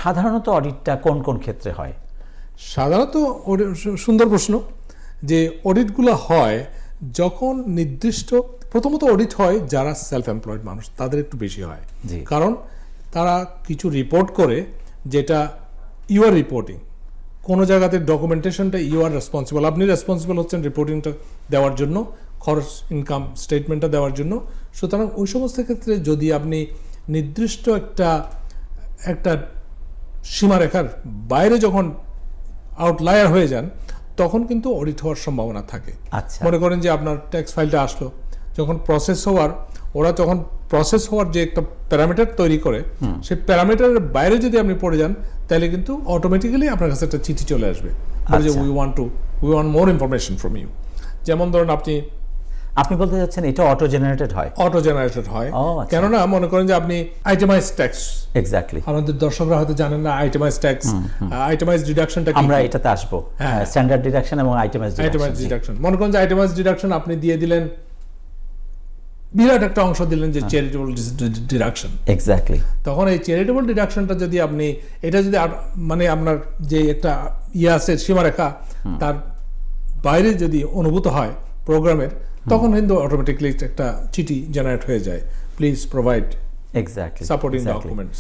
সাধারণত অডিটটা কোন কোন ক্ষেত্রে হয়? সাধারণত সুন্দর প্রশ্ন, যে অডিটগুলো হয় যখন নির্দিষ্ট, প্রথমত অডিট হয় যারা সেলফ এমপ্লয়েড মানুষ তাদের একটু বেশি হয়, জি। কারণ তারা কিছু রিপোর্ট করে যেটা ইউ আর রিপোর্টিং, কোনো জায়গাতে ডকুমেন্টেশনটা ইউ আর রেসপন্সিবল, আপনি রেসপন্সিবল হচ্ছেন রিপোর্টিংটা দেওয়ার জন্য, খরচ ইনকাম স্টেটমেন্টটা দেওয়ার জন্য। সুতরাং ওই সমস্ত ক্ষেত্রে যদি আপনি নির্দিষ্ট একটা সীমারেখার বাইরে যখন আউটলায়ার হয়ে যান, তখন কিন্তু অডিট হওয়ার সম্ভাবনা থাকে। আচ্ছা। মনে করেন যে আপনার ট্যাক্স ফাইলটা আসলো, যখন প্রসেস হওয়ার, ওরা তখন প্রসেস হওয়ার যে একটা প্যারামিটার তৈরি করে, সেই প্যারামিটারের বাইরে যদি আপনি পড়ে যান, তাহলে কিন্তু অটোমেটিক্যালি আপনার কাছে একটা চিঠি চলে আসবে যে we want more information from you. যেমন ধরুন আপনি বলতে যাচ্ছেন এটা অটো জেনারেটেড হয়? অটো জেনারেটেড হয়, ও, আচ্ছা। কেননা মনে করেন যে আপনি আইটেমাইজ ট্যাক্স, এক্স্যাক্টলি, আমাদের দর্শকরা হয়তো জানেন না আইটেমাইজ ট্যাক্স, আইটেমাইজ ডিডাকশনটা কি। আমরা এটাতে আসবো, স্ট্যান্ডার্ড ডিডাকশন এবং আইটেমাইজ ডিডাকশন। মনে করেন যে আইটেমাইজ ডিডাকশন আপনি দিয়ে দিলেন, বিরাট একটা অংশ দিলেন যে চ্যারিটেবল ডিডাকশন। এক্স্যাক্টলি। তখন এই চ্যারিটেবল ডিডাকশনটা যদি আপনি, এটা যদি মানে আপনার যে একটা আছে সীমারেখা, তার বাইরে যদি অনুভূত হয় প্রোগ্রামের, তখন কিন্তু অটোমেটিকলি একটা চিঠি জেনারেট হয়ে যায়, please provide exactly supporting documents.